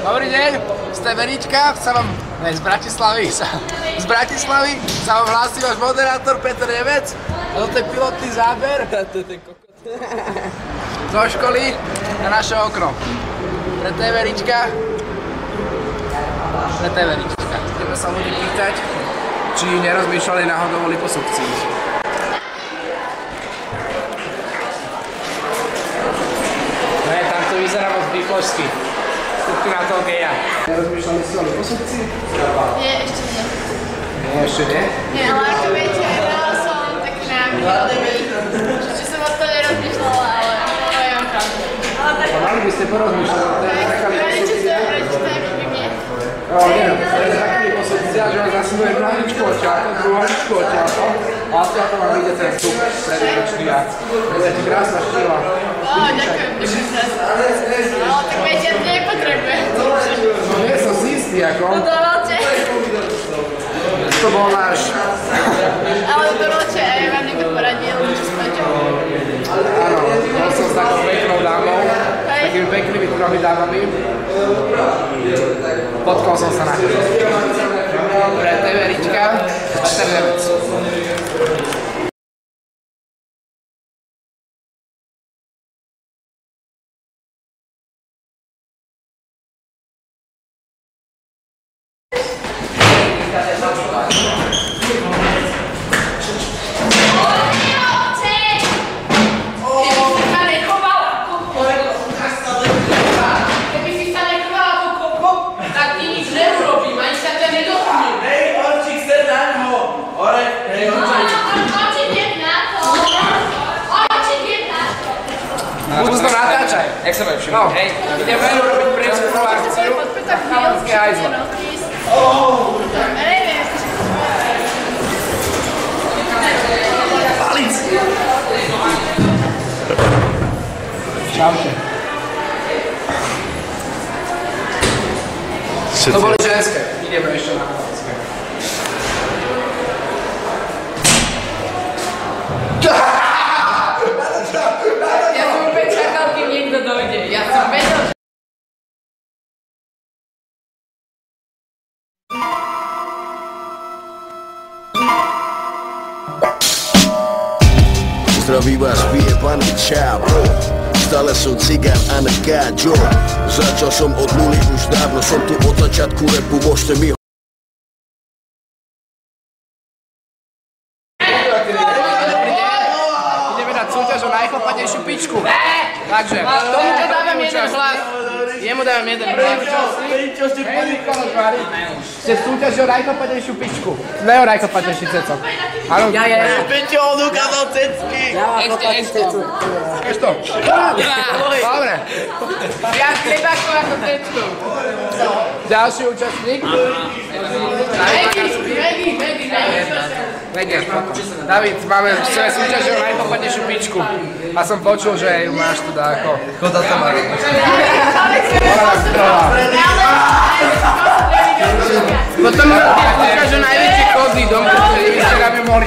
Dobrý deň, z Teverička sa vám, z Bratislavy sa vám hlási váš moderátor Peter Nemec. A toto je pilotný záber zo školy na naše okno. Pre Teverička. Ideme sa ľudí pýtať, či nerozmýšľali náhodou o liposukcii. Tam to vyzerá moc výpočky. Kúpky na toho geja. Nerozmýšľali si o liposukcii? Nie, ešte nie. Nie, ešte nie? Nie, ale ako viete, dala som taký námysl, že som o to nerozmýšľala, ale ja mám pravdu. Mali by ste porozmýšľať, to je taká liposukcia. Nie, to je taká liposukcia, že vás zasnuje nohličku oťaľko, druholičku oťaľko a odtiaľto vám vyjde ten vstup predručný a bude ti krásna štýla. Ďakujem, ale tak viete, ja to nepotrebujem. No nie som si istý, ako. No dovolte. To bol náš. Ale dovolte, aj vám niekto poradil, čo spôjte. Áno, bol som s takou peknou dámou, takými peknými tromi dámami. Potkol som sa na chvíľu. Pre Teverička a Teveric. Musím to natáčať. Jak sa budem všimnúť, hej? Ideme robiť princípnú akciu. Chalanské hajzlo. Palic! Čaute. To boli ženské. Ideme ešte na chalanské. Ja som vedel, že... Zdraví vás vyjebaný čávo. Stále som cigán a ne káďo. Začal som od nuly už dávno, som tu od začiatku repu, môžete mi Ideme dať súťaž o najchlapatejšiu pičku. Takže, tomu dávam jeden hlas. Jemu dávam jeden hlas. Ste súťaži o najchlapatejšiu pičku. Ne o najchlapatejší ceco. Ja. Peťo, on ukázal cecky. Ešte. Vieš to? Dobre. Viac chlebákov ako cecku. Ďalší účastník. David, chceme súťaži o najchlapatejšiu pičku. A som počul, že ju máš teda ako... Koda to má. Potom ukážu najväčší kozí dom, ktorý by ste nám mohli